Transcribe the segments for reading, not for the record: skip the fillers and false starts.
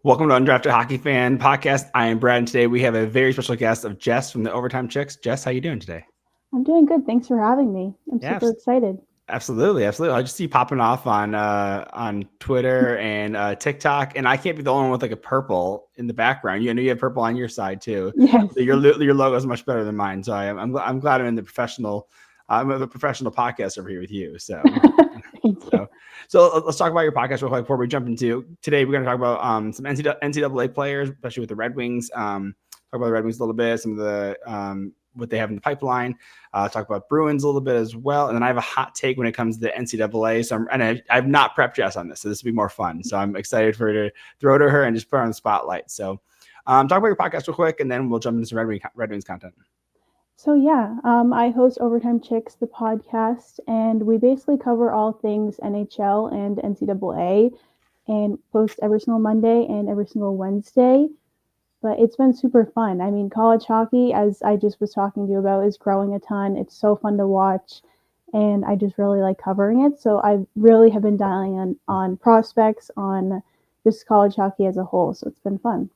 Welcome to Undrafted Hockey Fan Podcast. I am Brad, and today we have a very special guest of Jess from the Overtime Chicks. Jess, how you doing today? I'm doing good. Thanks for having me. I'm Yeah, super excited. absolutely. I just see you popping off on Twitter and TikTok, and I can't be the only one with like a purple in the background. I know you have purple on your side too. Yes. Your logo is much better than mine, so I'm glad I'm in the professional. I'm a professional podcast over here with you. So. Thank you. So let's talk about your podcast real quick before we jump into today. We're going to talk about some NCAA players, especially with the Red Wings. Talk about the Red Wings a little bit, some of the what they have in the pipeline. Talk about Bruins a little bit as well, and then I have a hot take when it comes to the NCAA. So I've not prepped Jess on this, so this will be more fun. So I'm excited for her to throw to her and just put her on the spotlight. So talk about your podcast real quick, and then we'll jump into some Red Wings content. So I host Overtime Chicks, the podcast, and we basically cover all things NHL and NCAA, and post every single Monday and every single Wednesday. But it's been super fun. I mean, college hockey, as I just was talking to you about, is growing a ton. It's so fun to watch, and I just really like covering it. So I really have been dialing on prospects, on just college hockey as a whole. So it's been fun.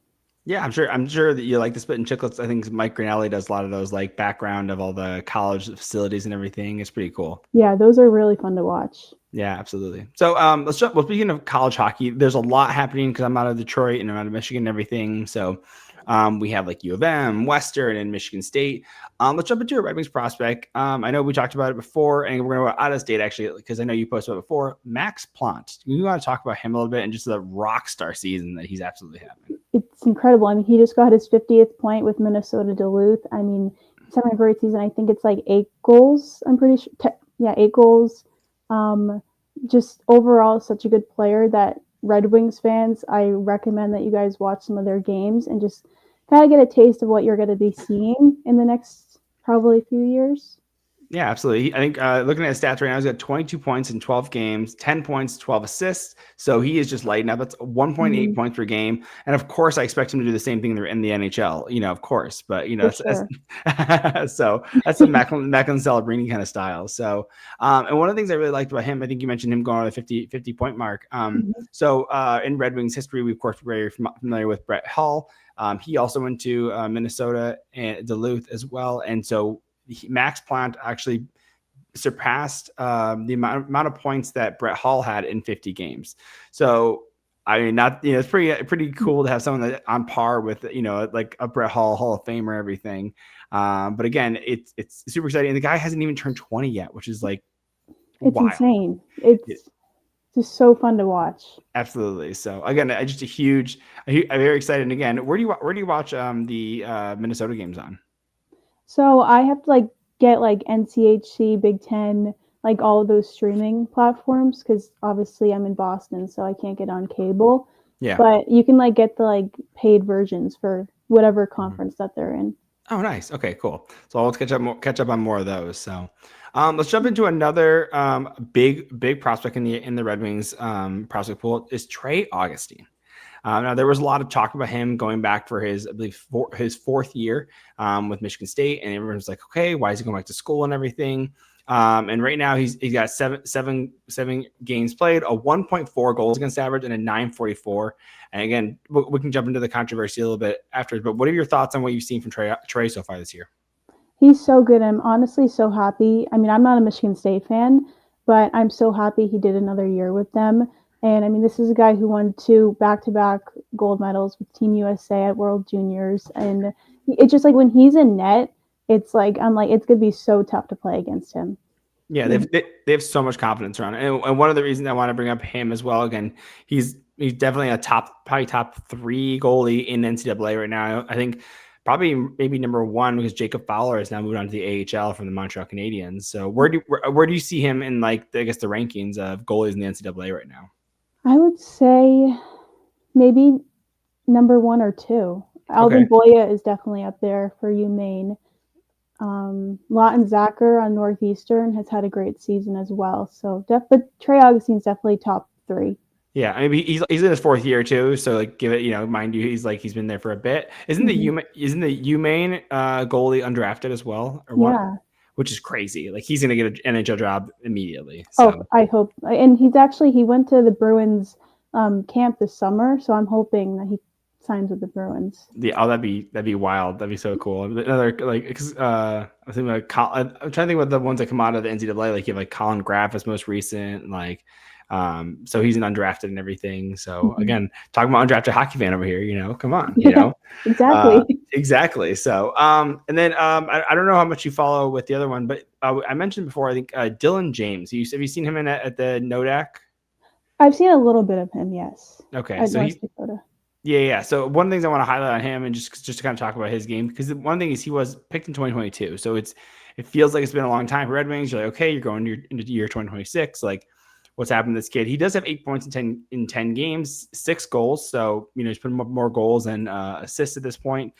Yeah, I'm sure that you like the Spit and Chicklets. I think Mike Grinelli does a lot of those, like background of all the college facilities and everything. It's pretty cool. Yeah, those are really fun to watch. Yeah, absolutely. So let's jump. Well, speaking of college hockey, there's a lot happening because I'm out of Detroit and I'm out of Michigan and everything. So we have like U of M, Western, and Michigan State. Let's jump into a Red Wings prospect. I know we talked about it before, and we're going to go out of state actually because I know you posted about it before. Max Plante. You want to talk about him a little bit and just the rock star season that he's absolutely having. It's incredible. I mean, he just got his 50th point with Minnesota Duluth. I mean, he's having a great season. I think it's like 8 goals. I'm pretty sure. 8 goals. Just overall, such a good player that Red Wings fans, I recommend that you guys watch some of their games and just kind of get a taste of what you're going to be seeing in the next probably few years. Yeah, absolutely. I think looking at his stats right now, he's got 22 points in 12 games, 10 points, 12 assists. So he is just lighting up. That's 1.8 points per game. And of course, I expect him to do the same thing in the NHL, of course. But, so that's a Macklin Celebrini kind of style. So, and one of the things I really liked about him, I think you mentioned him going on the 50 point mark. So in Red Wings history, we, of course, very familiar with Brett Hull. He also went to Minnesota and Duluth as well. And so, Max Plante actually surpassed the amount of points that Brett Hull had in 50 games. So, I mean, it's pretty cool to have someone that on par with, like a Brett Hall of Famer, everything. But again, it's super exciting. And the guy hasn't even turned 20 yet, which is like, it's wild. Insane. It's just so fun to watch. Absolutely. So again, just I'm very excited. And again, where do you watch the Minnesota games on? So I have to get NCHC, Big Ten, all of those streaming platforms because obviously I'm in Boston, so I can't get on cable. Yeah. But you can get the paid versions for whatever conference that they're in. Oh, nice. Okay, cool. So let's catch up on more of those. So let's jump into another big prospect in the Red Wings prospect pool is Trey Augustine. Now, there was a lot of talk about him going back for his fourth year with Michigan State, and everyone was like, okay, why is he going back to school and everything? And right now he's got seven games played, a 1.4 goals against average, and a 944. And again, we can jump into the controversy a little bit after. But what are your thoughts on what you've seen from Trey so far this year? He's so good. I'm honestly so happy. I mean, I'm not a Michigan State fan, but I'm so happy he did another year with them. And I mean, this is a guy who won 2 back-to-back gold medals with Team USA at World Juniors. And it's just when he's in net, it's it's going to be so tough to play against him. Yeah, they have so much confidence around it. And one of the reasons I want to bring up him as well, again, he's definitely probably top 3 goalie in NCAA right now. I think probably maybe number 1 because Jacob Fowler has now moved on to the AHL from the Montreal Canadiens. So where do you see him in the rankings of goalies in the NCAA right now? I would say maybe number 1 or 2. Alvin Boya is definitely up there for UMaine. Lawton Zacher on Northeastern has had a great season as well. So, but Trey Augustine's definitely top 3. Yeah, I mean he's in his 4th year too. So give it, mind you, he's been there for a bit. Isn't the UMaine goalie undrafted as well, or what? Yeah. Which is crazy. He's going to get an NHL job immediately. So. Oh, I hope. And he went to the Bruins camp this summer. So I'm hoping that he signs with the Bruins. Yeah, that'd be wild. That'd be so cool. Another because I was thinking about I'm trying to think about the ones that come out of the NCAA. Like you have like Colin Graff is most recent. Like, so he's an undrafted and everything. So again, talking about undrafted hockey fan over here. Come on, Exactly. exactly. So and then I don't know how much you follow with the other one, but I mentioned before. I think Dylan James. Have you seen him at the NODAC? I've seen a little bit of him. Yes. Okay, so he's. Yeah. So one of the things I want to highlight on him, and just to kind of talk about his game, because one thing is he was picked in 2022, so it feels like it's been a long time for Red Wings. You're like, okay, you're going into year 2026. Like, what's happened to this kid? He does have 8 points in 10 games, 6 goals. So he's putting more goals and assists at this point.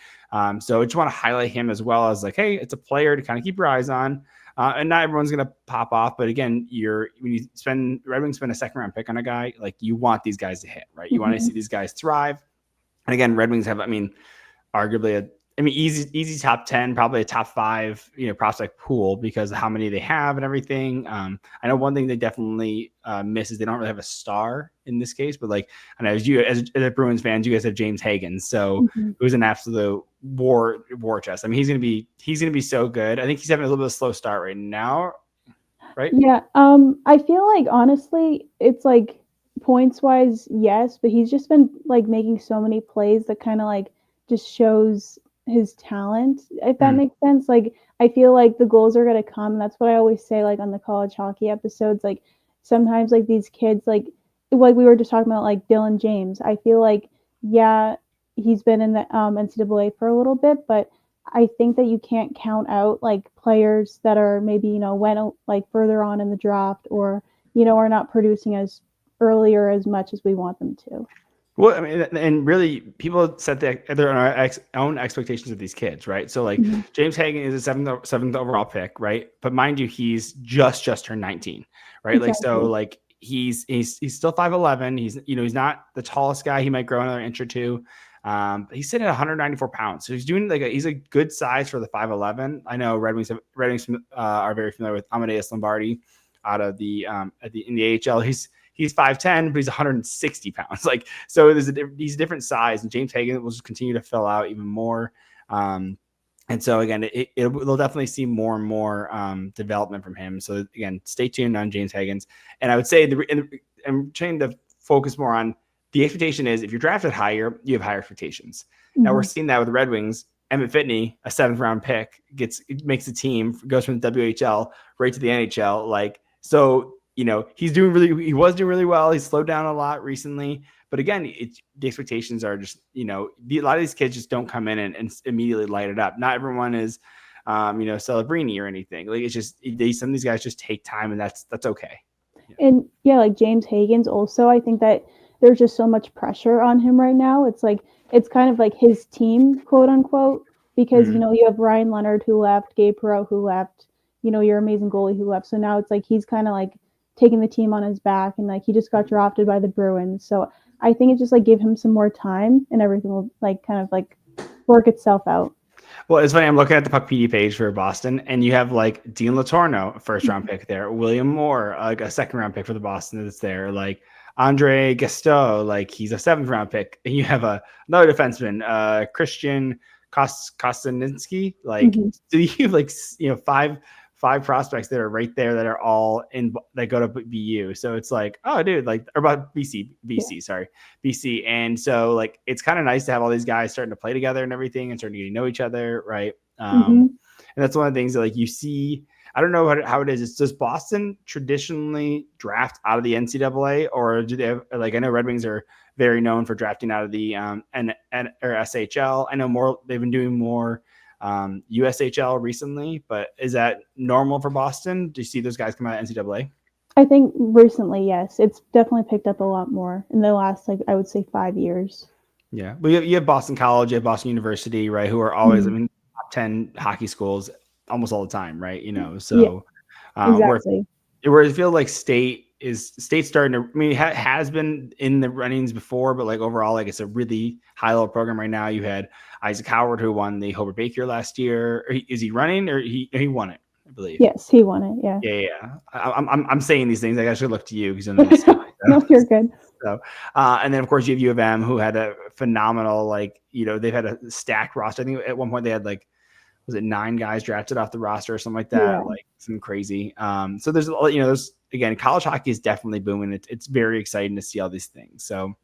So I just want to highlight him as well as like, hey, it's a player to kind of keep your eyes on. And not everyone's going to pop off, but again, when Red Wings spend a second round pick on a guy, like you want these guys to hit, right? You want to see these guys thrive. And again, Red Wings have, arguably easy top 10, probably a top 5, prospect pool because of how many they have and everything. I know one thing they definitely miss is they don't really have a star in this case, but like, I know as Bruins fans, you guys have James Hagan. So it was an absolute war chest. He's going to be so good. I think he's having a little bit of a slow start right now. Right. Yeah. I feel like honestly, it's like, points wise, yes, but he's just been like making so many plays that kind of like just shows his talent, if that makes sense. Like I feel like the goals are going to come. That's what I always say, like on the college hockey episodes, like sometimes like these kids, like we were just talking about, like Dylan James, I feel like, yeah, he's been in the NCAA for a little bit, but I think that you can't count out like players that are maybe, went like further on in the draft or, are not producing as earlier as much as we want them to. Well, and really, people set their own expectations of these kids, right? So, like James Hagan is a seventh overall pick, right? But mind you, he's just turned 19, right? Exactly. Like so, like he's still 5'11". He's not the tallest guy. He might grow another inch or two. He's sitting at 194 pounds, so he's doing he's a good size for the 5'11". I know Red Wings are very familiar with Amadeus Lombardi out of the in the AHL. He's 5'10", but he's 160 pounds. Like, so he's a different size, and James Hagan will just continue to fill out even more. And so again, they'll definitely see more and more development from him. So again, stay tuned on James Hagan's. And I would say I'm trying to focus more on the expectation is if you're drafted higher, you have higher expectations. Now we're seeing that with the Red Wings. Emmett Fittney, a 7th round pick, makes the team, goes from the WHL right to the NHL. Like, so, he was doing really well. He's slowed down a lot recently, but again, the expectations are just, a lot of these kids just don't come in and immediately light it up. Not everyone is, Celebrini or anything. Like it's just, some of these guys just take time, and that's okay. Yeah. And yeah, like James Hagan's also, I think that there's just so much pressure on him right now. It's like, it's kind of like his team, quote unquote, because, you have Ryan Leonard who left, Gabe Perreault who left, your amazing goalie who left. So now it's like, he's kind of like taking the team on his back, and like he just got drafted by the Bruins. So I think it just like give him some more time, and everything will like kind of like work itself out. Well, it's funny. I'm looking at the Puck PD page for Boston, and you have like Dean Latorno, a 1st round pick there, William Moore, like a 2nd round pick for the Boston that's there, like Andre Gasteau, like he's a 7th round pick, and you have another defenseman, Christian Kostaninski, like so you have like five prospects that are right there that are all that go to BU. So it's like, oh dude, like, or about BC. And so like, it's kind of nice to have all these guys starting to play together and everything and starting to get to know each other. Right. And that's one of the things that like you see, I don't know how it is. Does Boston traditionally draft out of the NCAA, or do they have, like, I know Red Wings are very known for drafting out of the or SHL. I know they've been doing more USHL recently, but is that normal for Boston? Do you see those guys come out of NCAA? I think recently, yes. It's definitely picked up a lot more in the last, like, I would say 5 years. Yeah. But you have Boston College, you have Boston University, right, who are always, top 10 hockey schools almost all the time, right? So exactly. Where I feel like State's starting to, it has been in the runnings before, but like overall, like it's a really high level program right now. You had Isaac Howard, who won the Hobart Baker last year. Is he running, or he won it, I believe? Yes, he won it. Yeah. Yeah. I'm saying these things. I should look to you because you know this stuff. No, you're good. So, and then of course you have U of M, who had a phenomenal, like, they've had a stacked roster. I think at one point they had like, was it 9 guys drafted off the roster or something like that? Like something crazy. So there's again, college hockey is definitely booming. It's very exciting to see all these things. So,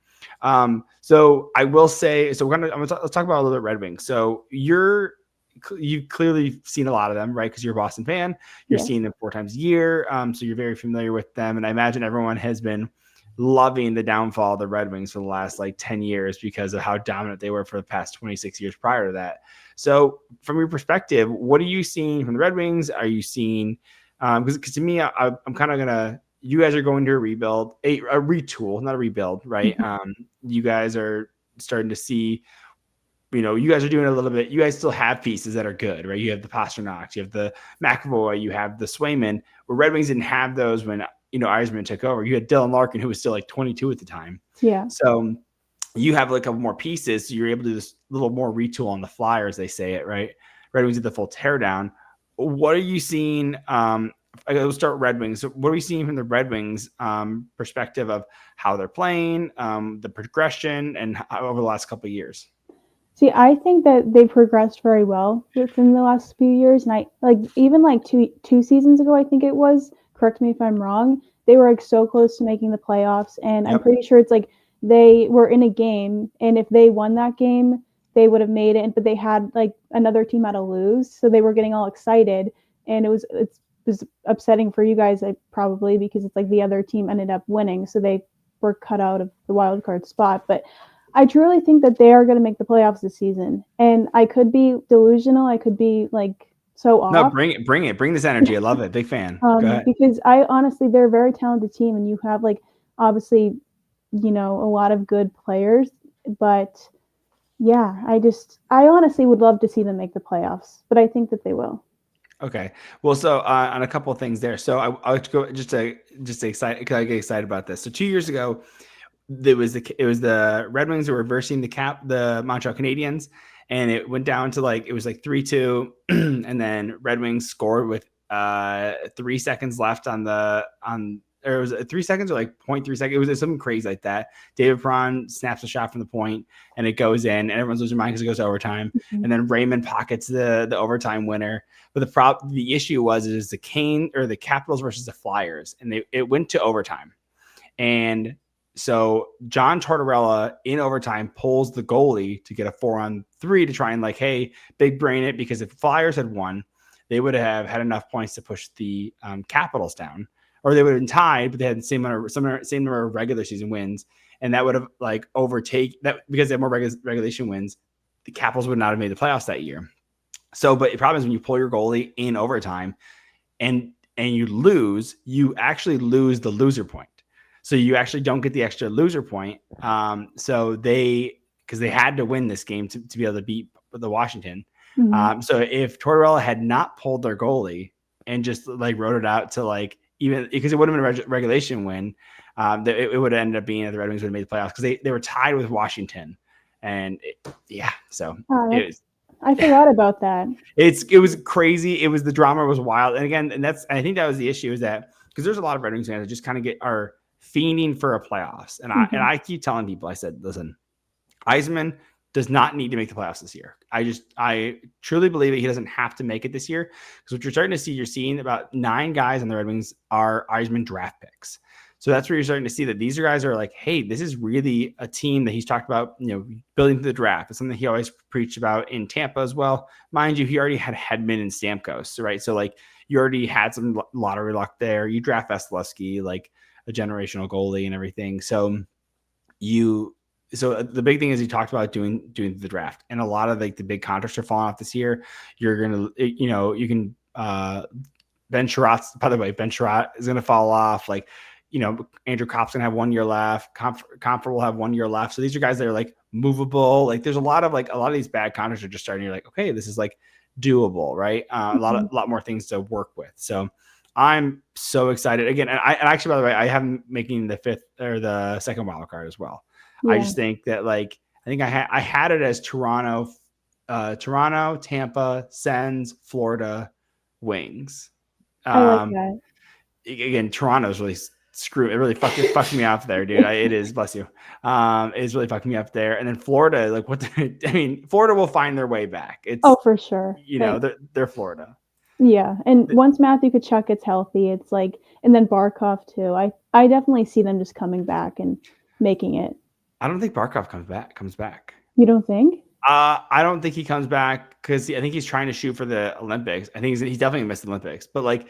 so I will say, so let's talk about a little bit Red Wings. So you've clearly seen a lot of them, right? Because you're a Boston fan. You're seeing them 4 times a year. So you're very familiar with them. And I imagine everyone has been loving the downfall of the Red Wings for the last like 10 years because of how dominant they were for the past 26 years prior to that. So from your perspective, what are you seeing from the Red Wings? Are you seeing, because to me, I'm kind of going to, you guys are going to a rebuild, a retool, not a rebuild, right? You guys are starting to see, you guys are doing a little bit. You guys still have pieces that are good, right? You have the Pasternaks, you have the McAvoy, you have the Swayman. Where Red Wings didn't have those when Eisman took over. You had Dylan Larkin, who was still like 22 at the time. Yeah. So you have like a couple more pieces, so you're able to do this little more retool on the fly, as they say it, right? Red Wings did the full teardown. What are you seeing? I'll start Red Wings. So what are we seeing from the Red Wings perspective of how they're playing, the progression, and over the last couple of years? See, I think that they progressed very well within the last few years. And I even two seasons ago, I think it was, correct me if I'm wrong, they were like so close to making the playoffs. And I'm pretty sure it's like they were in a game, and if they won that game, they would have made it. But they had like another team had to lose. So they were getting all excited. And it was upsetting for you guys, probably, because it's like the other team ended up winning. So they were cut out of the wild card spot. But I truly think that they are going to make the playoffs this season. And I could be delusional. I could be like so off. No, bring it. Bring this energy. I love it. Big fan. Go ahead. Because honestly, they're a very talented team, and you have like obviously, a lot of good players. But yeah, I honestly would love to see them make the playoffs, but I think that they will. Okay. Well, so on a couple of things there. So I'll go just to excite, because I get excited about this. So 2 years ago, it was the Red Wings were reversing the Montreal Canadiens, and it went down to it was like 3-2, and then Red Wings scored with 3 seconds left or was it 3 seconds or like 0.3 seconds? It was something crazy like that. David Perron snaps a shot from the point, and it goes in, and everyone's losing their mind because it goes to overtime. And then Raymond pockets the overtime winner. But the issue was the Capitals versus the Flyers, and it went to overtime. And so John Tortorella in overtime pulls the goalie to get a 4-on-3 to try and like, big brain it, because if Flyers had won, they would have had enough points to push the Capitals down, or they would have been tied, but they had the same number of regular season wins, and that would have like overtake that, because they have more regulation wins. The Capitals would not have made the playoffs that year. So, but the problem is when you pull your goalie in overtime, and you lose, you actually lose the loser point. So you actually don't get the extra loser point. So because they had to win this game to be able to beat the Washington. So if Tortorella had not pulled their goalie and just like wrote it out to like, even because it would have been a regulation win, it would have ended up being that the Red Wings would have made the playoffs, because they were tied with Washington. And so I forgot about that. It was crazy. It was, the drama was wild. And again, I think that was the issue, is that because there's a lot of Red Wings fans that just kind of are fiending for a playoffs. And I keep telling people, I said, listen, Eisman does not need to make the playoffs this year. I truly believe that he doesn't have to make it this year, because what you're starting to see, you're seeing about 9 guys on the Red Wings are Eisman draft picks. So that's where you're starting to see that these guys are like, hey, this is really a team that he's talked about, building through the draft. It's something he always preached about in Tampa as well. Mind you, he already had Hedman and Stamkos, right? So like, you already had some lottery luck there. You draft Vasilevsky, like a generational goalie and everything. So the big thing is he talked about doing the draft, and a lot of like the big contracts are falling off this year. You're going to, you can, Ben Sherratt, by the way, Ben Sherratt is going to fall off. Like, Andrew Kopp's going to have 1 year left. Comfort will have 1 year left. So these are guys that are like movable. Like there's a lot of these bad contracts are just starting. You're like, okay, this is like doable, right? A lot more things to work with. So I'm so excited again. And actually, by the way, I have him making the 5th or the 2nd wild card as well. Yeah. I just think that I had it as Toronto, Tampa, Sens, Florida, Wings. I like that. Again, Toronto's really screw it. Really fucked me up there, dude. It is, bless you. It is really fucking me up there. And then Florida, like Florida will find their way back. It's for sure. They're Florida. Yeah, and once Matthew Tkachuk gets healthy, it's like, and then Barkov too. I definitely see them just coming back and making it. I don't think Barkov comes back. You don't think? I don't think he comes back because I think he's trying to shoot for the Olympics. I think he's definitely missed the Olympics, but like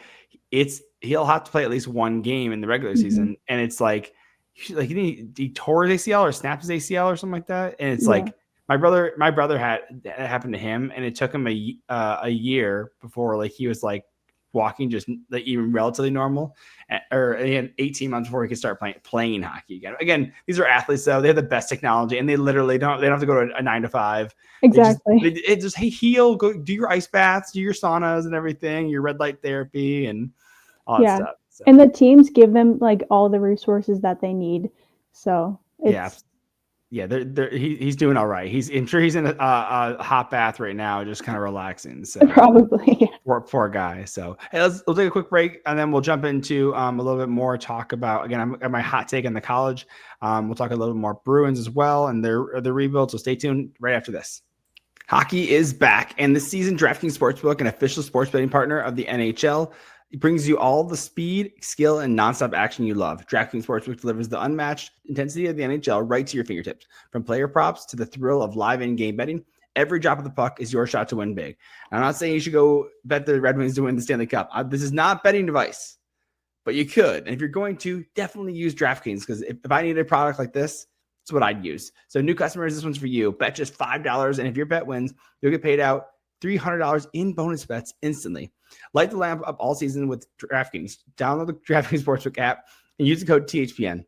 he'll have to play at least one game in the regular season, and it's like he tore his ACL or snapped his ACL or something like that, and it's like my brother had that happened to him, and it took him a year before like he was like walking just like even relatively normal, or he had 18 months before he could start playing hockey again. Again, these are athletes though; they have the best technology, and they literally don't have to go to a 9 to 5. Exactly. It just heal, go do your ice baths, do your saunas and everything, your red light therapy, and all that stuff. So. And the teams give them like all the resources that they need. So it's, he's doing all right. I'm sure he's in a hot bath right now, just kind of relaxing. So probably poor guy. So hey, we'll take a quick break and then we'll jump into a little bit more talk about, again, I'm at my hot take on the college. We'll talk a little bit more Bruins as well and their rebuild. So stay tuned right after this. Hockey is back, and this season, DraftKings Sportsbook, an official sports betting partner of the NHL, it brings you all the speed, skill, and nonstop action you love. DraftKings Sportsbook delivers the unmatched intensity of the NHL right to your fingertips. From player props to the thrill of live in-game betting, every drop of the puck is your shot to win big. I'm not saying you should go bet the Red Wings to win the Stanley Cup. This is not betting advice, but you could. And if you're going to, definitely use DraftKings, because if I need a product like this, it's what I'd use. So new customers, this one's for you. Bet just $5, and if your bet wins, you'll get paid out $300 in bonus bets instantly. Light the lamp up all season with DraftKings. Download the DraftKings Sportsbook app and use the code THPN.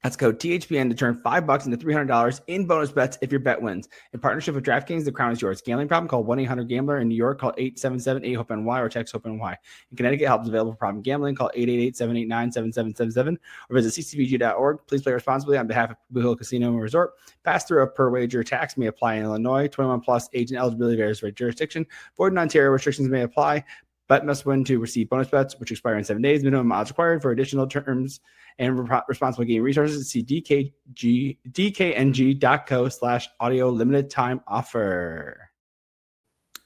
That's code THPN to turn $5 into $300 in bonus bets if your bet wins. In partnership with DraftKings, the crown is yours. Gambling problem? Call 1-800-GAMBLER. In New York, call 877-8-HOPE-NY or text HOPE-NY. In Connecticut, help is available for problem gambling. Call 888-789-7777 or visit ccbg.org. Please play responsibly on behalf of Blue Hill Casino and Resort. Pass-through of per wager tax may apply in Illinois. 21 plus, age and eligibility varies by jurisdiction. Void in Ontario, restrictions may apply. Bet must win to receive bonus bets, which expire in 7 days. Minimum odds required. For additional terms and responsible gaming resources, see dkng.co/audio limited time offer.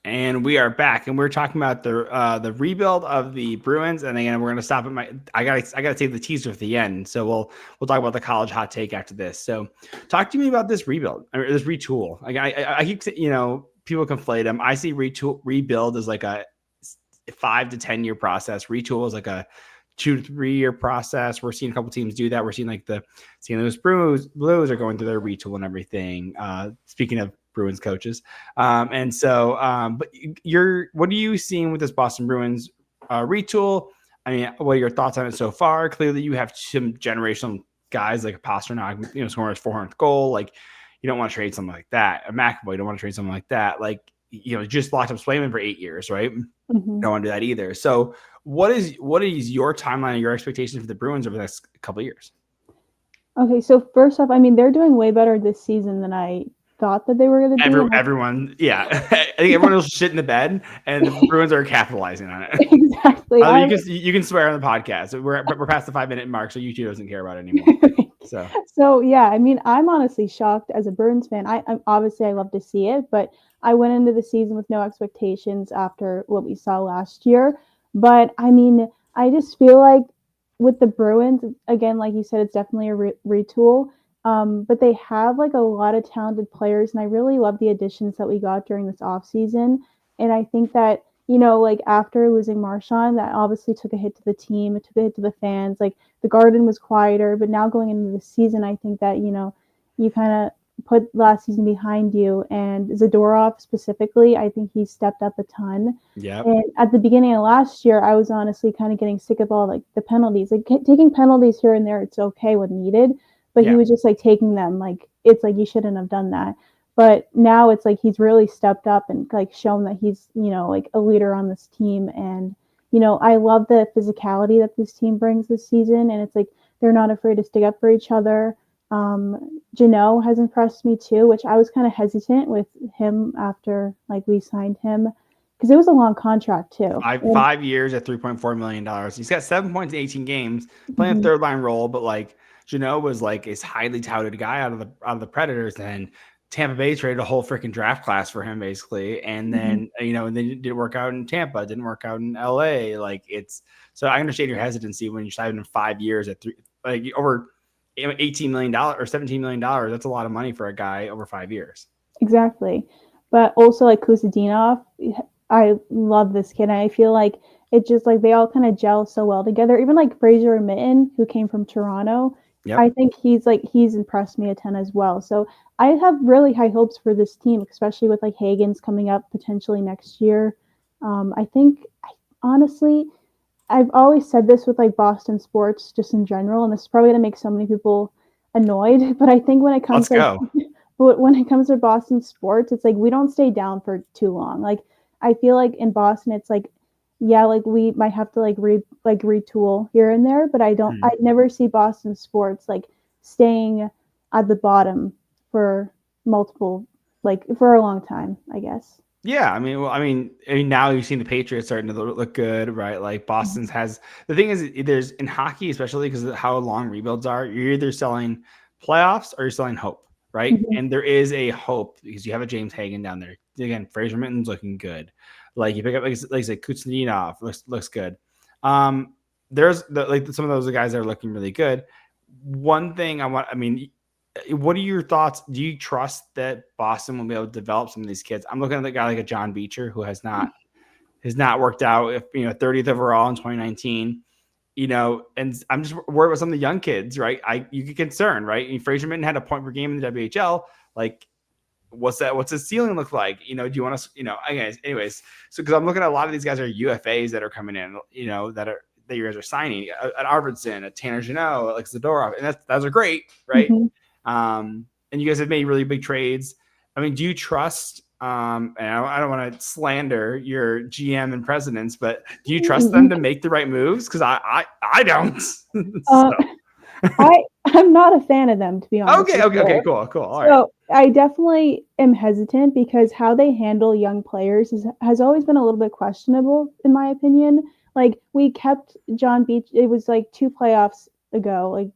And we are back, and we're talking about the rebuild of the Bruins. And again, we're going to stop at I gotta save the teaser at the end. So we'll talk about the college hot take after this. So talk to me about this rebuild, or this retool. Like I keep saying, people conflate them. I see rebuild as like a 5 to 10 year process. Retool is like a 2 to 3 year process. We're seeing a couple teams do that. We're seeing like the St. Louis Blues are going through their retool and everything. Speaking of Bruins coaches. But what are you seeing with this Boston Bruins retool? I mean, what are your thoughts on it so far? Clearly you have some generational guys like Pastrnak, scoring his 400th goal. Like, you don't want to trade something like that. A McAvoy, you don't want to trade something like that. Like, just locked up Swayman for 8 years, right? Mm-hmm. Don't want to do that either. So what is your timeline and your expectations for the Bruins over the next couple of years? Okay, so first off, I mean, they're doing way better this season than I thought that they were going to do. Everyone, yeah. I think everyone will shit in the bed, and the Bruins are capitalizing on it. Exactly. You can swear on the podcast. We're past the 5-minute mark, so YouTube doesn't care about it anymore. So yeah, I mean, I'm honestly shocked as a Bruins fan. I'm obviously I love to see it, but I went into the season with no expectations after what we saw last year. But I mean, I just feel like with the Bruins, again, like you said, it's definitely a retool. But they have like a lot of talented players, and I really love the additions that we got during this offseason. And I think that, like after losing Marchand, that obviously took a hit to the team, it took a hit to the fans. Like the Garden was quieter, but now going into the season, I think that, you kind of put last season behind you, and Zadorov specifically, I think he stepped up a ton. Yeah. And at the beginning of last year, I was honestly kind of getting sick of all like the penalties, like taking penalties here and there. It's okay when needed, but he was just like taking them. Like, it's like, you shouldn't have done that. But now it's like he's really stepped up and like shown that he's, like a leader on this team. And, I love the physicality that this team brings this season. And it's like they're not afraid to stick up for each other. Jeannot has impressed me too, which I was kind of hesitant with him after like we signed him. because it was a long contract too. Five years at $3.4 million. He's got 7 points in 18 games, playing a third line role, but like Jeannot was like a highly touted guy out of the Predators, and Tampa Bay traded a whole freaking draft class for him basically, and then and then it didn't work out in Tampa, didn't work out in LA. Like so I understand your hesitancy when you're signing in 5 years at over $18 million or $17 million. That's a lot of money for a guy over 5 years. Exactly, but also like Kuzadinov, I love this kid. I feel like it just like they all kind of gel so well together. Even like Fraser Mitten, who came from Toronto, I think he's impressed me a ton as well. So I have really high hopes for this team, especially with like Hagen's coming up potentially next year. I think honestly, I've always said this with like Boston sports just in general, and this is probably gonna make so many people annoyed. But I think when it comes when it comes to Boston sports, it's like we don't stay down for too long. Like I feel like in Boston, it's like, yeah, like we might have to retool here and there, but I never see Boston sports like staying at the bottom for for a long time, I guess. Yeah, I mean, now you've seen the Patriots starting to look good, right? Like Boston's has the thing is there's in hockey, especially because of how long rebuilds are. You're either selling playoffs or you're selling hope, right? And there is a hope because you have a James Hagen down there. Again, Fraser Mitten's looking good. Like you pick up like Kuzadinov looks good. There's some of those guys that are looking really good. One thing what are your thoughts? Do you trust that Boston will be able to develop some of these kids? I'm looking at a guy like a John Beecher who has not worked out. If 30th overall in 2019, and I'm just worried about some of the young kids, right? You get concerned, right? Fraser Mitten had a point per game in the WHL. Like, what's his ceiling look like? Do you want to, anyways. So because I'm looking at a lot of these guys are UFAs that are coming in, that you guys are signing, an Arvidsson, a Tanner Jeannot, like Zadorov, and those are great, right? And you guys have made really big trades. I mean, do you trust? And I don't want to slander your GM and presidents, but do you trust them to make the right moves? Because I don't. I'm not a fan of them, to be honest. Okay, cool. All right. So I definitely am hesitant because how they handle young players has always been a little bit questionable, in my opinion. Like we kept John Beach. It was like 2 playoffs ago. Like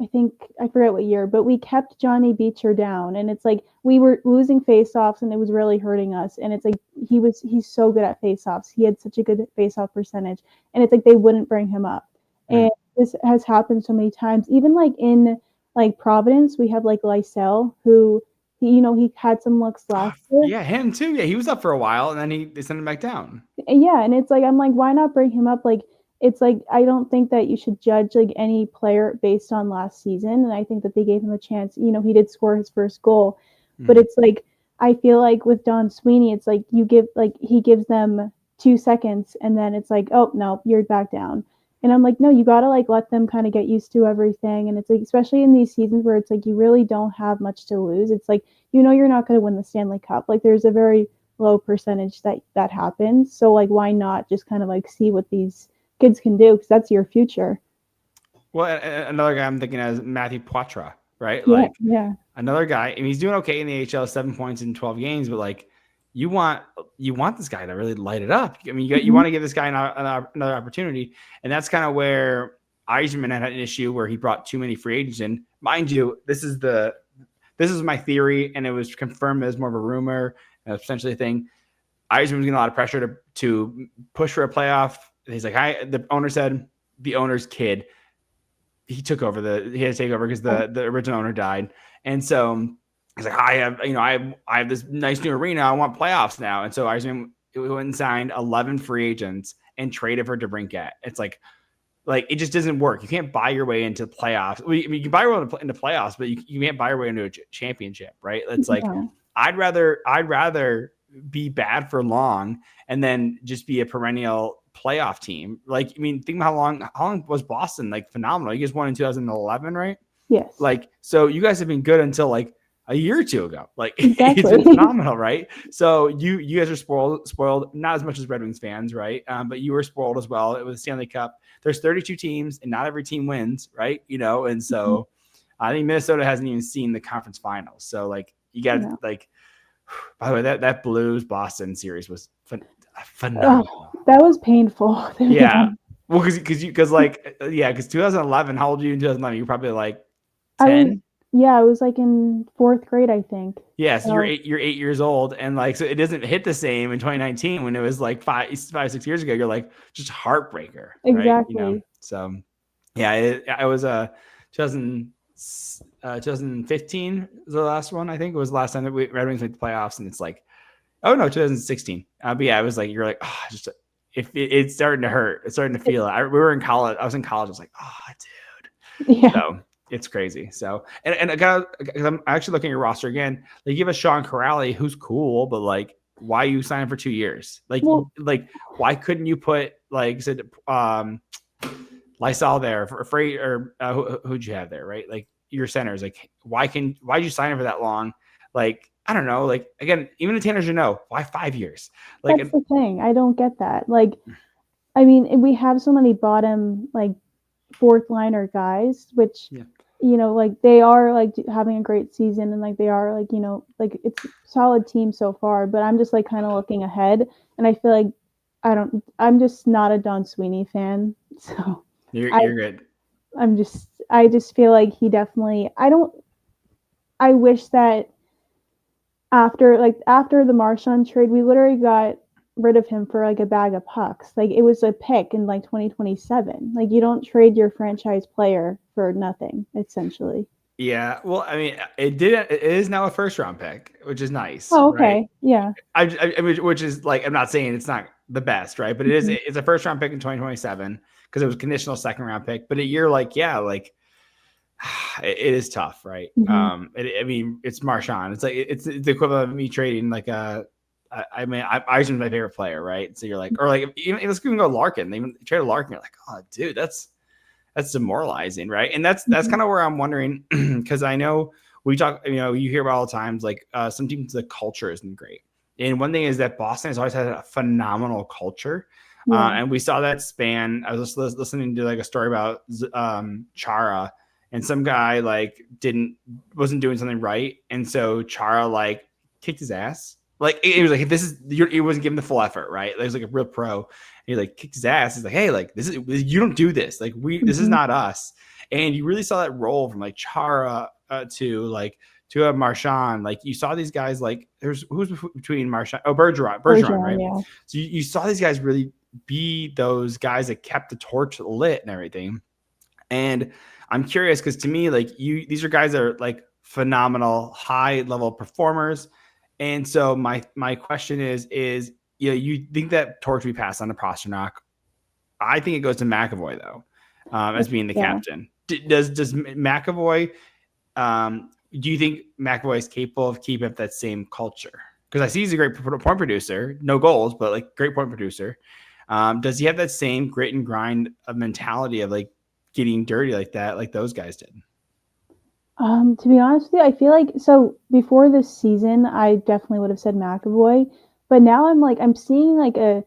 I forget what year, but we kept Johnny Beecher down, and it's like we were losing faceoffs, and it was really hurting us. And it's like he's so good at faceoffs. He had such a good faceoff percentage, and it's like they wouldn't bring him up. And this has happened so many times. Even like in like Providence, we have like Lysell, who he had some looks last year. Yeah, him too. Yeah, he was up for a while, and then they sent him back down. Yeah, and it's like I'm like, why not bring him up? Like it's like I don't think that you should judge like any player based on last season, and I think that they gave him a chance. He did score his first goal, but it's like I feel like with Don Sweeney, it's like he gives them 2 seconds, and then it's like, oh no, you're back down. And I'm like, no, you gotta like let them kind of get used to everything. And it's like, especially in these seasons where it's like you really don't have much to lose. It's like you're not gonna win the Stanley Cup. Like there's a very low percentage that happens. So like, why not just kind of like see what these kids can do, because that's your future. Well, another guy I'm thinking of is Matthew Poitras, right? Yeah. Another guy, and he's doing okay in the AHL, 7 points in 12 games, but like you want this guy to really light it up. I mean, you want to give this guy another opportunity, and that's kind of where Yzerman had an issue where he brought too many free agents in. Mind you, this is my theory, and it was confirmed as more of a rumor, potentially a thing. Yzerman was getting a lot of pressure to push for a playoff. He's like, the owner said the owner's kid. He had to take over because the original owner died. And so he's like, I have this nice new arena. I want playoffs now. And so Yzerman went and signed 11 free agents and traded for DeBrincat. It's like it just doesn't work. You can't buy your way into playoffs. I mean, you can buy your way into playoffs, but you can't buy your way into a championship, right? It's like, I'd rather be bad for long and then just be a perennial playoff team. Like, I mean, think about how long was Boston like phenomenal? You guys won in 2011, right? Yes. Like, so you guys have been good until like a year or two ago. Like, exactly. It's been phenomenal, right? So you guys are spoiled, not as much as Red Wings fans, right? But you were spoiled as well. It was the Stanley Cup. There's 32 teams, and not every team wins, right? And so I think Minnesota hasn't even seen the conference finals. So like, you got to like. By the way, that Blues Boston series was phenomenal. That was painful. Yeah. Well, because 2011. How old were you in 2011? You're probably like 10. I was like in 4th grade, I think. Yeah, so you're 8 years old, and like so it doesn't hit the same in 2019 when it was like 6 years ago. You're like just heartbreaker, right? Exactly. So yeah, I was 2015 was the last one. I think it was the last time that Red Wings made the playoffs, and it's like, oh no, 2016. But yeah, it was like you're like, oh, just if it's starting to hurt, it's starting to feel it. We were in college. I was in college. I was like, oh, dude. Yeah. So it's crazy. So and I got, I'm actually looking at your roster again. They give us Sean Corrali, who's cool, but like, why you sign for 2 years? Like, why couldn't you put like said Lysol there for free, or who'd you have there, right? Like your centers. Like, why'd you sign him for that long? Like, I don't know. Like, again, even a Tanner Jeannot, why 5 years? Like, that's the thing. I don't get that. Like, I mean, we have so many bottom like 4th liner guys, which like they are like having a great season, and like they are like like it's a solid team so far. But I'm just like kind of looking ahead, and I feel like I'm just not a Don Sweeney fan, so you're good. I just feel like he definitely. I wish that after the Marchand trade, we literally got rid of him for like a bag of pucks. Like, it was a pick in like 2027. Like, you don't trade your franchise player for nothing, essentially. Yeah, well, I mean, it is now a 1st-round pick, which is nice. Oh, okay. Right? Yeah. I mean, which is like, I'm not saying it's not the best, right? But it is. It's a 1st-round pick in 2027 because it was a conditional 2nd-round pick. But a year like it is tough, right? I mean, it's Marchand. It's like it's the equivalent of me trading like I mean, Eisen's my favorite player, right? So you're like, or like, let's even go Larkin. They even traded Larkin. You're like, oh, dude, that's demoralizing, right? And that's kind of where I'm wondering, because I know we talk, you hear about all the times, like some teams, the culture isn't great. And one thing is that Boston has always had a phenomenal culture. And we saw that span. I was just listening to like a story about Chara, and some guy like wasn't doing something right. And so Chara like kicked his ass. Like, it was like, he wasn't giving the full effort, right? It was like a real pro. And he like kicked his ass. He's like, hey, like you don't do this. Like this is not us. And you really saw that roll from like Chara to Marchand. Like, you saw these guys, like who's between Marchand? Oh, Bergeron, right? Yeah. So you saw these guys really be those guys that kept the torch lit and everything. And I'm curious, because to me, like these are guys that are like phenomenal, high level performers. And so my question is you think that torch we pass on to Pastrnak? I think it goes to McAvoy though, as being the captain. Does McAvoy? Do you think McAvoy is capable of keeping up that same culture? Because I see he's a great point producer, no goals, but like great point producer. Does he have that same grit and grind of mentality of like getting dirty like that, like those guys did? To be honest with you, I feel like, so before this season, I definitely would have said McAvoy, but now I'm seeing like a,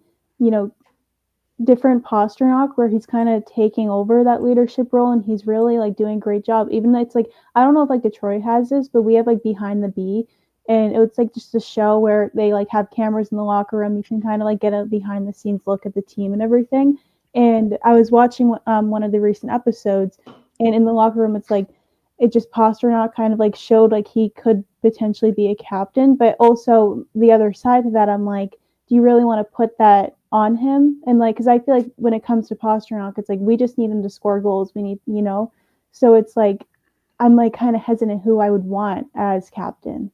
different Pastrnak where he's kind of taking over that leadership role, and he's really like doing a great job. Even though it's like, I don't know if like Detroit has this, but we have like Behind the B, and it's like just a show where they like have cameras in the locker room. You can kind of like get a behind the scenes look at the team and everything. And I was watching one of the recent episodes, and in the locker room, it's like, it just Pastrnak kind of like showed like he could potentially be a captain, but also the other side of that, I'm like, do you really want to put that on him? And like, because I feel like when it comes to Pastrnak, it's like we just need him to score goals. We need, so it's like I'm like kind of hesitant who I would want as captain.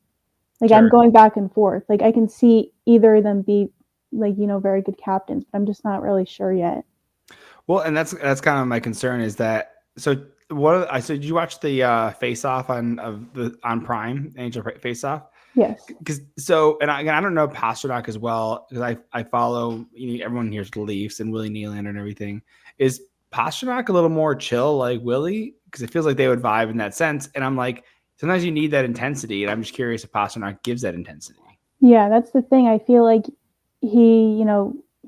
Like, sure. I'm going back and forth. Like, I can see either of them be like very good captains, but I'm just not really sure yet. Well, and that's kind of my concern is that I said, did you watch the Face Off on Prime, NHL Face Off? Yes. And I don't know Pastrnak as well, because I follow everyone here's the Leafs and Willie Nylander and everything. Is Pastrnak a little more chill like Willie? Because it feels like they would vibe in that sense. And I'm like, sometimes you need that intensity, and I'm just curious if Pastrnak gives that intensity. Yeah, that's the thing. I feel like he,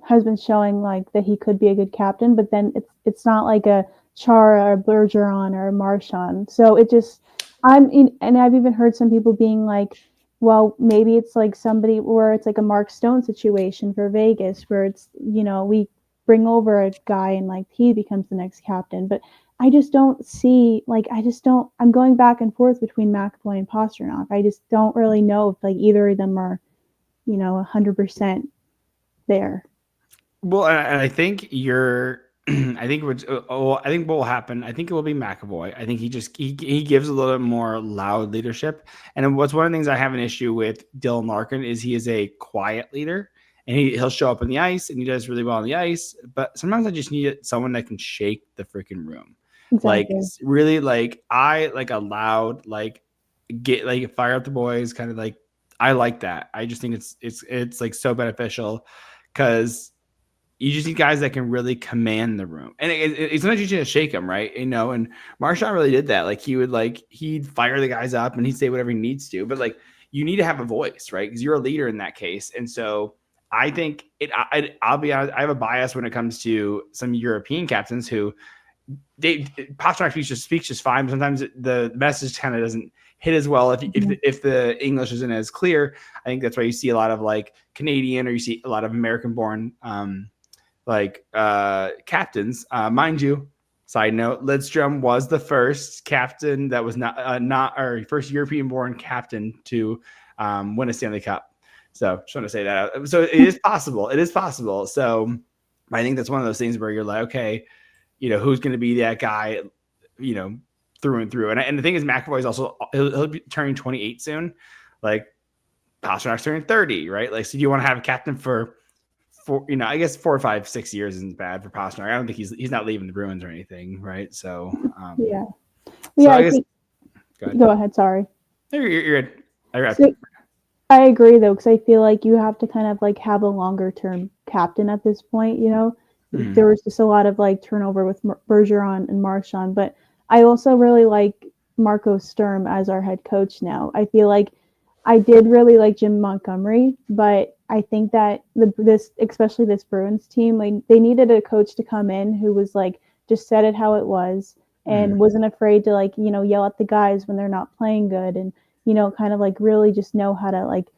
has been showing like that he could be a good captain, but then it's not like a Chara or Bergeron or Marchand. So it just, and I've even heard some people being like, well, maybe it's like somebody where it's like a Mark Stone situation for Vegas where it's, we bring over a guy and like he becomes the next captain. But I just don't see, like, I'm going back and forth between McAvoy and Pasternak. I just don't really know if like either of them are, 100% there. Well, and I think I think what will happen. I think it will be McAvoy. I think he gives a little bit more loud leadership. And what's one of the things I have an issue with Dylan Larkin is he is a quiet leader, and he'll show up on the ice and he does really well on the ice. But sometimes I just need someone that can shake the freaking room, like Exactly. really like I like a loud get fire up the boys kind of like I like that. I just think it's like so beneficial because you just need guys that can really command the room. And it's not just to shake them, right? And Marchand really did that. Like he'd fire the guys up and he'd say whatever he needs to. But like you need to have a voice, right? Because you're a leader in that case. And so I think I'll be honest, I have a bias when it comes to some European captains who Pasternak speaks just fine. But sometimes the message kind of doesn't hit as well if the English isn't as clear. I think that's why you see a lot of like Canadian or you see a lot of American-born captains. Mind you, side note, Lidstrom was the first captain that was not our first European-born captain to win a Stanley Cup. So just want to say that. So it is possible. It is possible. So I think that's one of those things where you're like, okay, who's going to be that guy, through and through. And the thing is, McAvoy is also he'll be turning 28 soon. Like Pasternak's turning 30, right? Like, so do you want to have a captain for I guess 4 or 5, 6 years isn't bad for Pasternak. I don't think he's not leaving the Bruins or anything, right? So yeah. So I guess go ahead. Sorry. You're good. I agree though, because I feel like you have to kind of like have a longer term captain at this point. Mm-hmm. There was just a lot of like turnover with Bergeron and Marchand, but I also really like Marco Sturm as our head coach now. I feel like I did really like Jim Montgomery, but I think that especially this Bruins team, like they needed a coach to come in who was like just said it how it was and wasn't afraid to like yell at the guys when they're not playing good and kind of like really just know how to like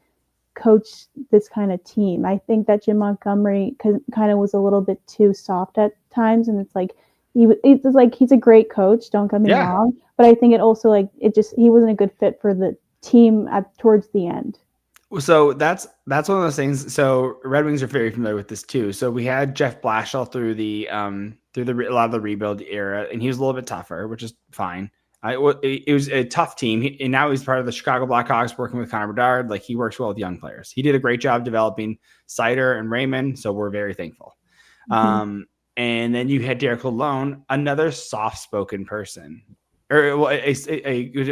coach this kind of team. I think that Jim Montgomery kind of was a little bit too soft at times, and it's like he's a great coach. Don't get me wrong, but I think it also like he wasn't a good fit for the team towards the end. So that's one of those things. So Red Wings are very familiar with this too. So we had Jeff Blashill through a lot of the rebuild era, and he was a little bit tougher, which is fine. It was a tough team, and now he's part of the Chicago Blackhawks, working with Connor Bedard. Like he works well with young players. He did a great job developing Seider and Raymond, so we're very thankful. And then you had Derek Lalonde, another soft-spoken person, or a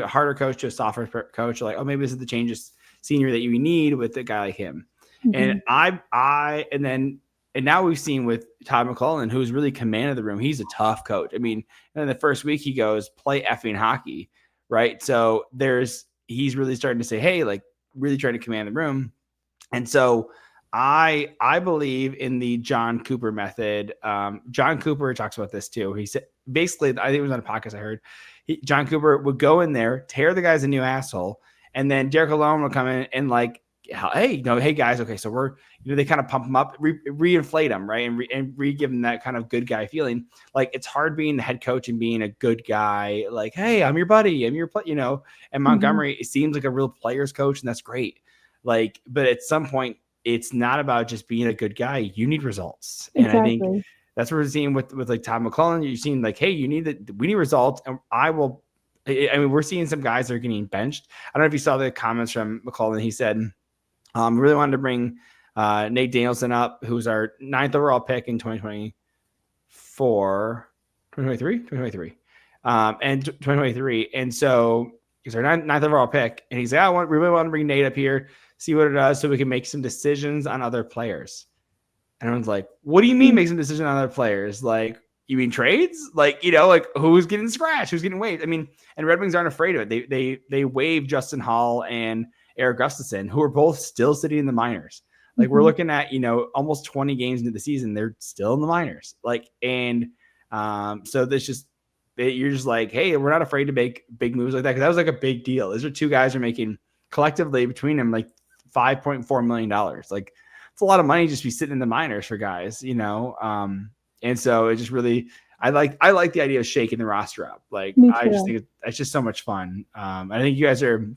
harder coach to a softer coach. Like, oh, maybe this is the changes senior that you need with a guy like him. And and now we've seen with Todd McClellan, who's really commanded the room. He's a tough coach. I mean, in the first week he goes, play effing hockey, right? So he's really starting to say, hey, like really trying to command the room. And so I believe in the John Cooper method. John Cooper talks about this too. He said, basically, I think it was on a podcast I heard, John Cooper would go in there, tear the guy's a new asshole, and then Derek Lalonde will come in and like, hey, hey guys, okay, so we're, they kind of pump them up, reinflate them, right, and give them that kind of good guy feeling. Like it's hard being the head coach and being a good guy. Like, hey, I'm your buddy, I'm your And Montgomery, it seems like a real players coach, and that's great. Like, but at some point, it's not about just being a good guy. You need results, and I think that's what we're seeing with like Todd McClellan. You're seeing like, hey, we need results, and I mean, we're seeing some guys that are getting benched. I don't know if you saw the comments from McClellan. He said, we really wanted to bring Nate Danielson up, who's our 9th overall pick in 2023, and 2023. And so he's our 9th overall pick. And he's like, we really want to bring Nate up here, see what it does so we can make some decisions on other players. And everyone's like, what do you mean make some decisions on other players? Like, you mean trades? Like, like who's getting scratched? Who's getting waived? I mean, and Red Wings aren't afraid of it. They waived Justin Hall and Eric Gustafsson, who are both still sitting in the minors. Like we're looking at, almost 20 games into the season, they're still in the minors. Like, and so this just, you're just like, hey, we're not afraid to make big moves like that. Cause that was like a big deal. Those are two guys who are making collectively between them like $5.4 million. Like it's a lot of money just be sitting in the minors for guys, and so it just really, I like the idea of shaking the roster up. Like Me I just too. think it's just so much fun. I think you guys are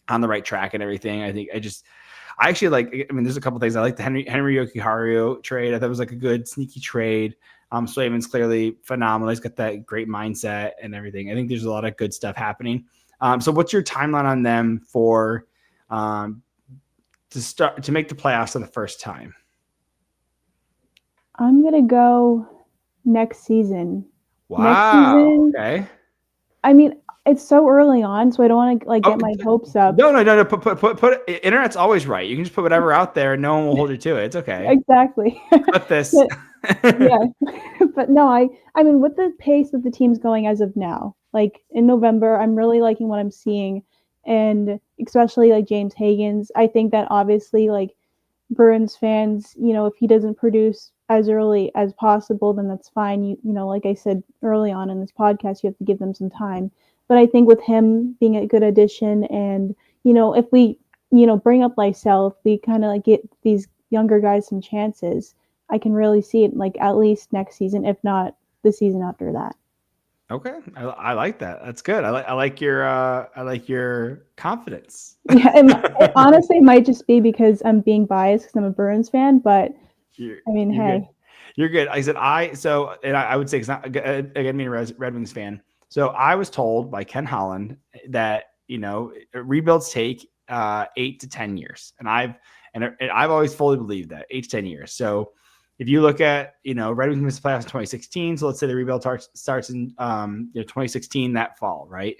on the right track and everything. I actually like, I mean, there's a couple things. I like the Henry Yokiharu trade. I thought it was like a good sneaky trade. Swayman's clearly phenomenal. He's got that great mindset and everything. I think there's a lot of good stuff happening. So what's your timeline on them for to make the playoffs for the first time? I'm gonna go next season. Wow. Next season. Okay. I mean, it's so early on, so I don't want to get my hopes up. No. Put internet's always right. You can just put whatever out there, and no one will hold you to it. It's okay. Exactly. Put this. Yeah, but no, I mean, with the pace that the team's going as of now, like in November, I'm really liking what I'm seeing, and especially like James Hagen's. I think that obviously like Bruins fans, if he doesn't produce as early as possible, then that's fine. Like I said early on in this podcast, you have to give them some time. But I think with him being a good addition, and if we bring up Lysell, if we kind of like get these younger guys some chances, I can really see it like at least next season, if not the season after that. Okay, I like that. That's good. I like your confidence. Yeah, it honestly might just be because I'm being biased because I'm a Bruins fan, but hey, good. You're good. I said I would say it's not again being a Red Wings fan. So I was told by Ken Holland that rebuilds take 8 to 10 years, and I've always fully believed that 8 to 10 years. So if you look at, Red Wings missed the playoffs in 2016, so let's say the rebuild starts in 2016 that fall, right?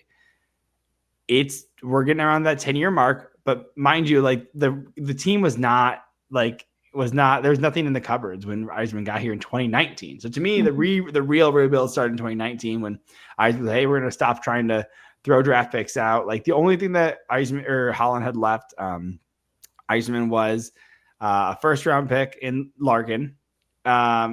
We're getting around that 10-year mark, but mind you, like the team was not there's nothing in the cupboards when Yzerman got here in 2019. So to me, the real rebuild started in 2019 when Yzerman said, hey, we're going to stop trying to throw draft picks out. Like the only thing that Yzerman or Holland had left, Yzerman was a first round pick in Larkin,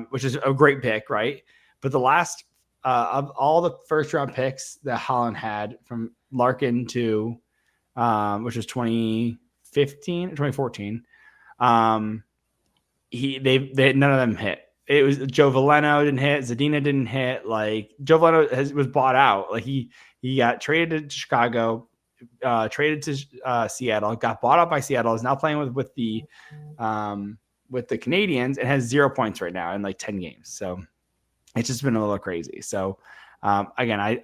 which is a great pick, right? But the last of all the first round picks that Holland had from Larkin to which was 2015 or 2014, they none of them hit. It was Joe Veleno didn't hit, Zadina didn't hit. Like Joe Veleno was bought out. Like he got traded to Chicago, traded to Seattle, got bought out by Seattle, is now playing with the Canadiens and has 0 points right now in like 10 games. So it's just been a little crazy. So again,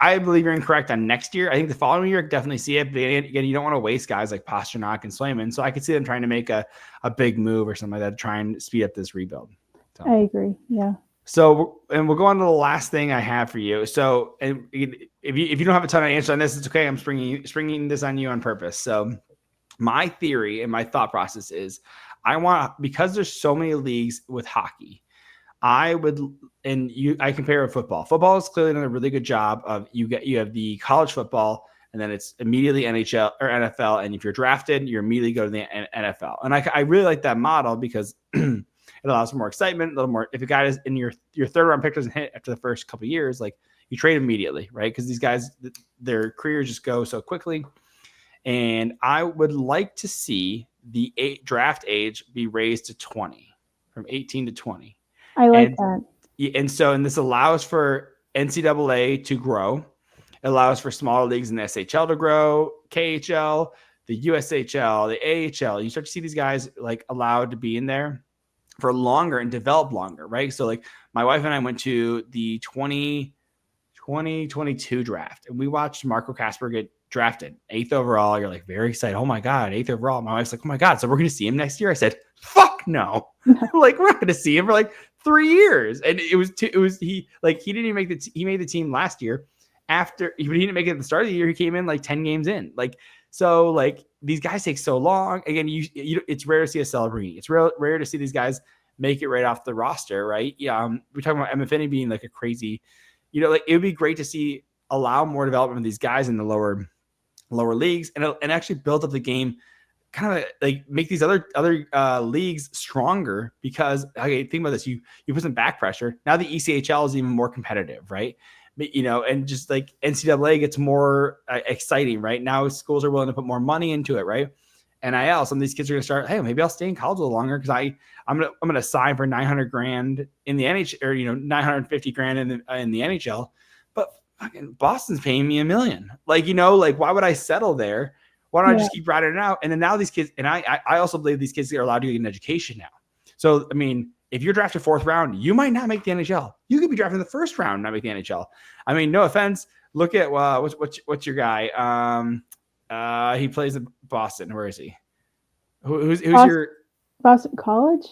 I believe you're incorrect on next year. I think the following year, I definitely see it. But again, you don't want to waste guys like Pasternak and Swayman. So I could see them trying to make a big move or something like that to try and speed up this rebuild. So. I agree. Yeah. So, and we'll go on to the last thing I have for you. So, and if you don't have a ton of answers on this, it's okay. I'm springing this on you on purpose. So my theory and my thought process is because there's so many leagues with hockey, I compare it to football. Football is clearly done a really good job of you have the college football and then it's immediately NHL or NFL. And if you're drafted, you immediately go to the NFL. And I really like that model because it allows for more excitement, a little more. If a guy is in your third round pick doesn't hit after the first couple of years, like you trade immediately, right? Because these guys, their careers just go so quickly. And I would like to see the draft age be raised to 20, from 18 to 20. I like that. And this allows for NCAA to grow. It allows for smaller leagues in the SHL to grow, KHL, the USHL, the AHL. You start to see these guys like allowed to be in there for longer and develop longer, right? So like my wife and I went to the 2022 draft and we watched Marco Kasper get drafted 8th overall. You're like very excited. Oh my God, 8th overall. My wife's like, oh my God, so we're going to see him next year. I said, fuck no. Like we're not going to see him for like 3 years. And he didn't even make he made the team last year but he didn't make it at the start of the year. He came in like 10 games in. So these guys take so long. Again, it's rare to see a Celebrini. It's rare to see these guys make it right off the roster, right? Yeah. We're talking about Emma Finney being like a crazy, it would be great to allow more development of these guys in the lower leagues and actually build up the game, kind of like make these other leagues stronger because, okay, think about this. You put some back pressure. Now the ECHL is even more competitive, right? and just like NCAA gets more exciting, right? Now schools are willing to put more money into it, right? NIL, some of these kids are going to start, hey, maybe I'll stay in college a little longer because I'm gonna sign for $900,000 in the NHL, or $950,000 in the NHL, but fucking Boston's paying me $1 million. Like, like why would I settle there? Why don't I just keep riding it out? And then now these kids, and I also believe these kids are allowed to get an education now. So I mean, if you're drafted 4th round, you might not make the NHL. You could be drafted in the 1st round and not make the NHL. I mean, no offense. Look at what's your guy? He plays in Boston. Where is he? Who's your Boston College?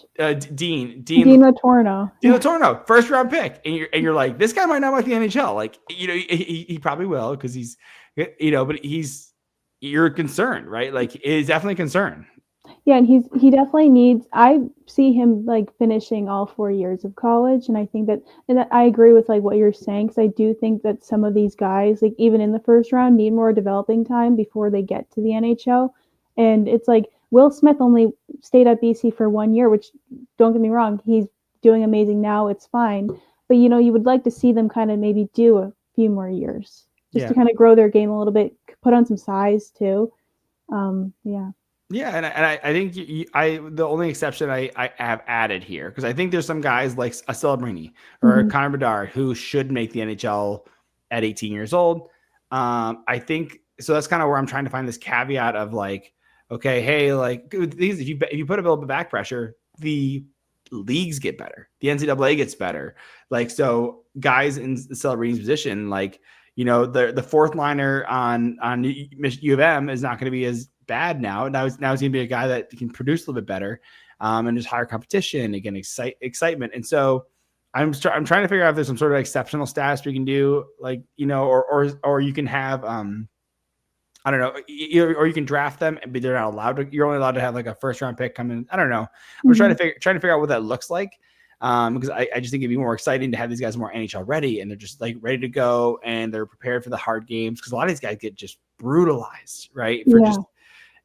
Dean Latorno. Dean Latorno, 1st round pick, and you're like, this guy might not like the NHL. Like, he probably will because he's, but you're concerned, right? Like, it's definitely a concern. Yeah, and he definitely needs. I see him like finishing all 4 years of college, and I think that I agree with like what you're saying, because I do think that some of these guys, like even in the 1st round, need more developing time before they get to the NHL. And it's like Will Smith only stayed at BC for 1 year, which, don't get me wrong, he's doing amazing now. It's fine, but you would like to see them kind of maybe do a few more years just to kind of grow their game a little bit, put on some size too. Yeah, and I think the only exception I have added here, because I think there's some guys like a Celebrini or Connor Bedard who should make the NHL at 18 years old. I think so. That's kind of where I'm trying to find this caveat of like, okay, hey, like these, if you put a little bit back pressure, the leagues get better, the NCAA gets better. Like, so guys in the Celebrini's position, like, the 4th liner on U of M is not going to be as bad now. Now he's going to be a guy that can produce a little bit better, and just higher competition, again, excitement. And so I'm trying to figure out if there's some sort of exceptional status we can do, like, or you can have, I don't know, or you can draft them, but they're not allowed to. You're only allowed to have like a 1st round pick come in. I don't know. I'm trying to figure out what that looks like. Because I just think it'd be more exciting to have these guys more NHL ready, and they're just like ready to go, and they're prepared for the hard games, because a lot of these guys get just brutalized, right?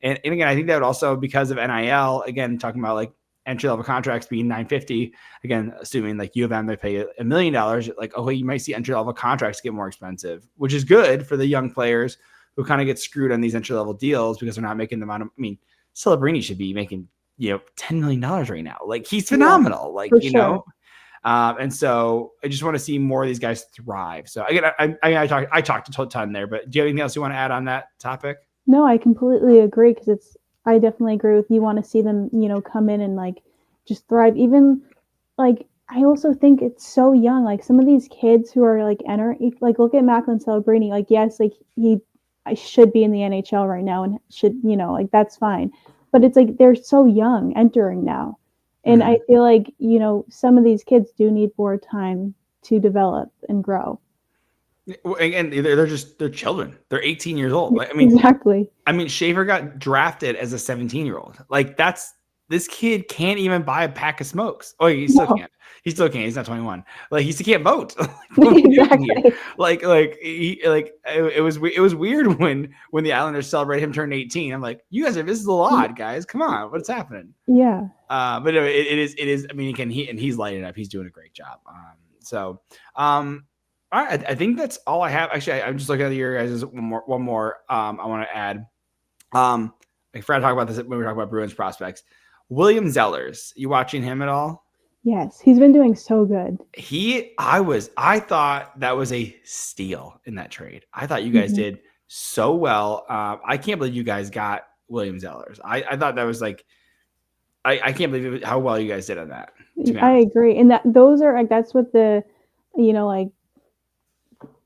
And again, I think that would also, because of NIL, again, talking about like entry level contracts being $950, again, assuming like U of M, they pay $1 million, like, oh, you might see entry level contracts get more expensive, which is good for the young players who kind of get screwed on these entry level deals because they're not making the amount of, I mean, Celebrini should be making, $10 million right now. Like, he's phenomenal. Like, and so I just want to see more of these guys thrive. So again, I talked a ton there, but do you have anything else you want to add on that topic? No, I completely agree, because I definitely agree with you. Want to see them, come in and like just thrive. Even like, I also think it's so young. Like some of these kids who are like like look at Macklin Celebrini. Like, yes, like I should be in the NHL right now and should, like that's fine. But it's like they're so young entering now. And I feel like, some of these kids do need more time to develop and grow. And they're children. They're 18 years old. I mean, exactly. I mean, Schaefer got drafted as a 17-year-old. Like, this kid can't even buy a pack of smokes. Oh, he still can't. He still can't. He's not 21. Like, he still can't vote. Exactly. It was weird when the Islanders celebrated him turning 18. I'm like, you guys this is a lot, guys. Come on, what's happening? Yeah. But it is. I mean, he's lighting up. He's doing a great job. All right, I think that's all I have. Actually, I'm just looking at your guys' one more. I want to add. I forgot to talk about this when we were talking about Bruins prospects. William Zellers, you watching him at all? Yes, he's been doing so good. I thought that was a steal in that trade. I thought you guys did so well. I can't believe you guys got William Zellers. I thought that was like, I can't believe how well you guys did on that. I agree, and those are like, that's what the, like,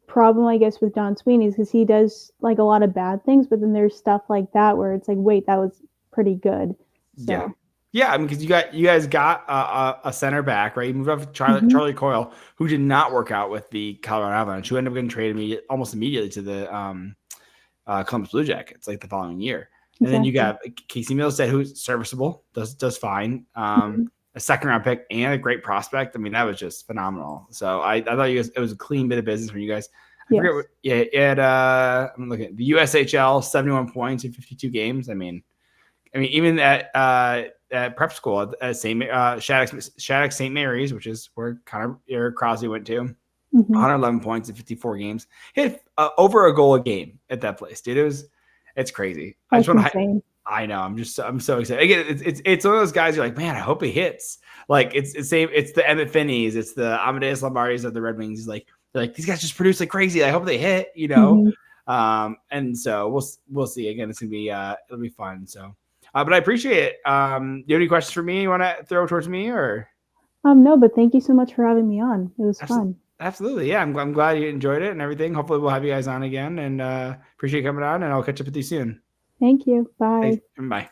problem, I guess, with Don Sweeney is because he does like a lot of bad things, but then there's stuff like that where it's like, wait, that was pretty good. So. Yeah. I mean, because you guys got a center back, right? You moved off Charlie Coyle, who did not work out with the Colorado Avalanche, who ended up getting traded almost immediately to the Columbus Blue Jackets like the following year. And then you got Casey Milstead, who's serviceable, does fine. A 2nd round pick and a great prospect. I mean, that was just phenomenal. So I thought you guys, it was a clean bit of business for you guys. I forget what, I'm looking at the USHL, 71 points in 52 games. I mean, even at prep school at Shattuck St. Mary's, which is where Connor Crosby went to. Mhm. 111 points in 54 games. Hit over a goal a game at that place, dude. It's crazy. I That's just want to. insane. I know. I'm so excited. Again, it's one of those guys. You're like, man, I hope he hits. Like it's same. It's the Emmett Finneys. It's the Amadeus Lombardis of the Red Wings. He's like, they're like, these guys just produce like crazy. I hope they hit. Mhm. And so we'll see. Again, it's gonna be it'll be fun. So, but I appreciate it. Do you have any questions for me? You want to throw towards me or? No, but thank you so much for having me on. It was fun. Absolutely. Yeah. I'm glad you enjoyed it and everything. Hopefully we'll have you guys on again and appreciate you coming on and I'll catch up with you soon. Thank you. Bye. Thanks. Bye.